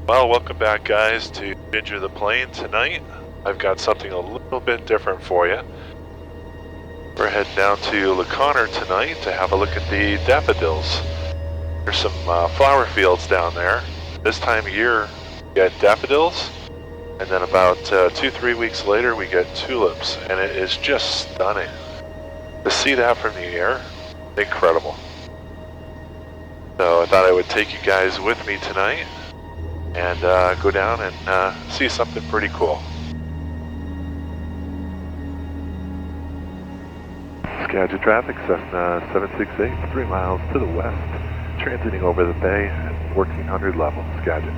Well, welcome back, guys, to Ginger the Plane tonight. I've got something a little bit different for you. We're heading down to LaConner tonight to have a look at the daffodils. There's some flower fields down there. This time of year, we get daffodils, and then about 2-3 weeks later, we get tulips, and it is just stunning. To see that from the air, incredible. So I thought I would take you guys with me tonight and go down and see something pretty cool. Skagit traffic, Cessna 768, 3 miles to the west, transiting over the bay at 1400 level, Skagit.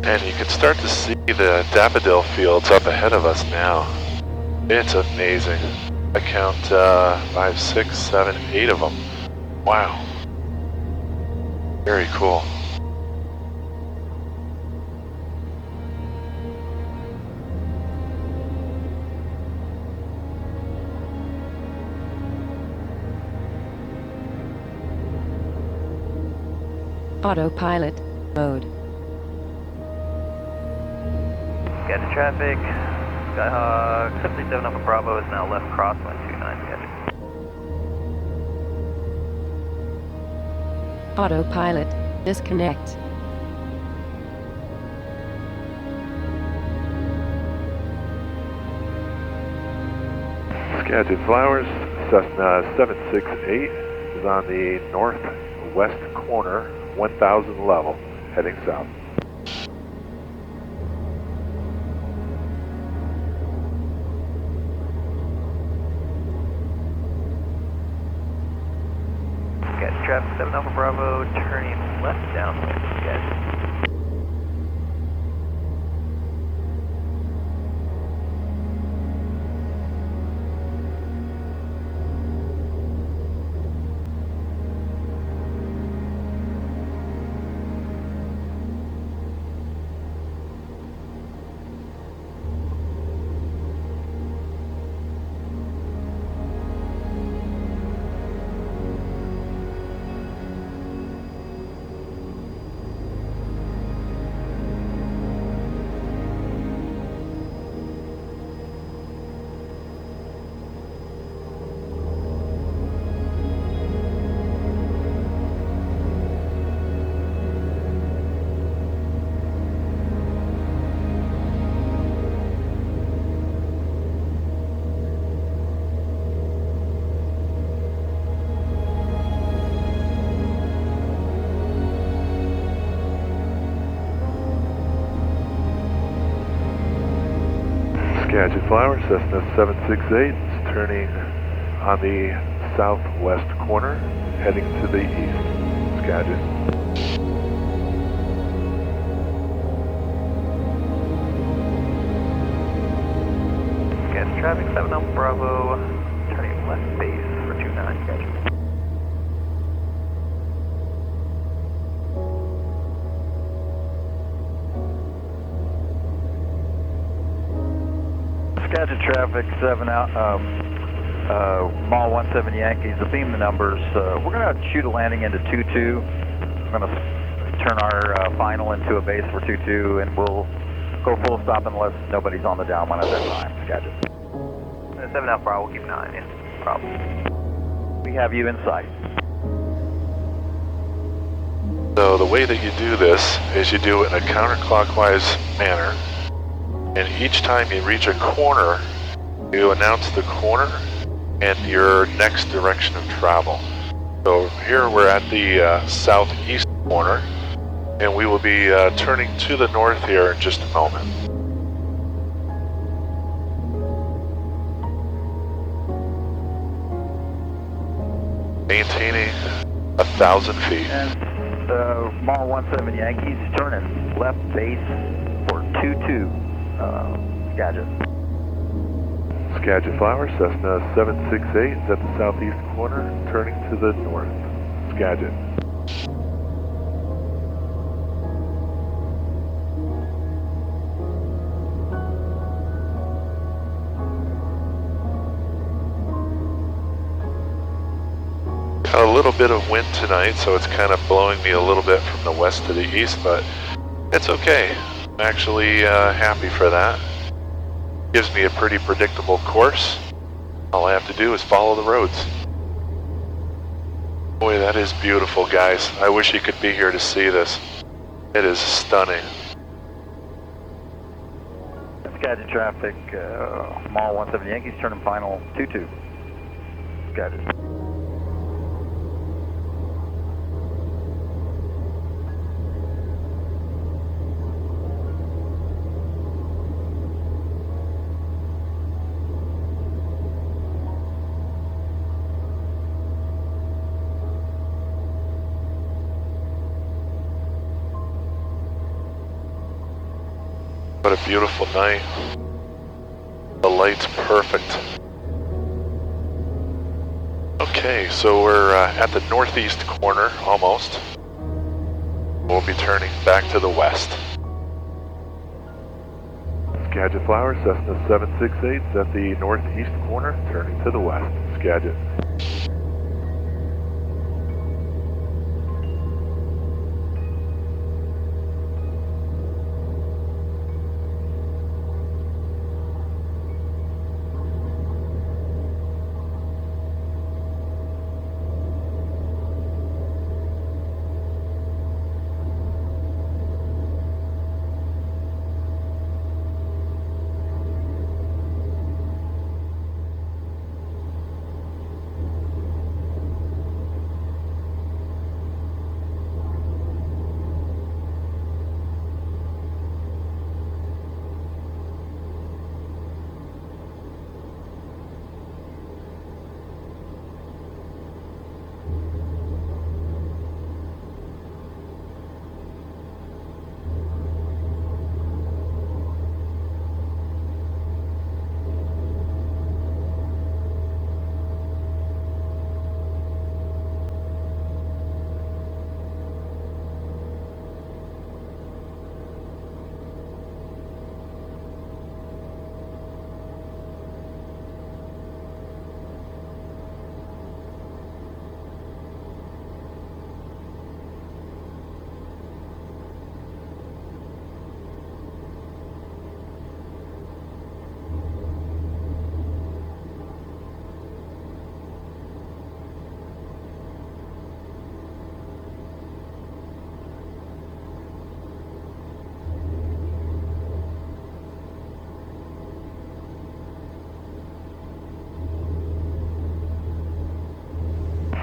And you can start to see the daffodil fields up ahead of us now. It's amazing. I count 5, 6, 7, 8 of them. Wow. Very cool. Autopilot mode. Skagit traffic, Skyhawk 737 Alpha Bravo is now left crosswind 29 Skagit. Autopilot disconnect. Skagit Flowers, Cessna 768 is on the northwest corner, 1000 level, heading south. Skagit traffic 7 Alpha Bravo, turning left downwind Skagit. Skagit Flowers, Cessna 768 is turning on the southwest corner, heading to the east, Skagit. Skagit traffic 7 Alpha Bravo, turning left base for 29 Skagit. Skagit traffic 7 out, mall 17 Yankees, to beam the numbers, we're going to shoot a landing into 22. We're going to turn our final into a base for 22, and we'll go full stop unless nobody's on the downwind at that time, Skagit. 7 Alpha Bravo, we'll keep 9, yeah, no problem. We have you in sight. So the way that you do this is you do it in a counterclockwise manner. And each time you reach a corner, you announce the corner and your next direction of travel. So here we're at the southeast corner, and we will be turning to the north here in just a moment. Maintaining 1,000 feet. And mall 17 Yankees, turning left base for 22. Skagit. Skagit Flower, Cessna 768 is at the southeast corner, turning to the north. Skagit. Got a little bit of wind tonight, so it's kind of blowing me a little bit from the west to the east, but it's okay. I'm actually happy for that. Gives me a pretty predictable course. All I have to do is follow the roads. Boy, that is beautiful, guys. I wish you could be here to see this. It is stunning. Skagit traffic, mile 170 Yankees, turning final 22. Skagit. What a beautiful night. The light's perfect. Okay, so we're at the northeast corner, almost. We'll be turning back to the west. Skagit Flower, Cessna 768 is at the northeast corner, turning to the west. Skagit.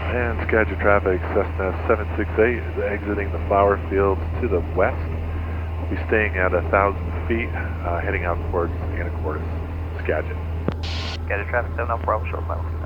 And Skagit traffic, Cessna 768 is exiting the flower fields to the west. We'll be staying at 1,000 feet, heading out towards Anacortes, Skagit. Skagit traffic, 7 Bravo, short final.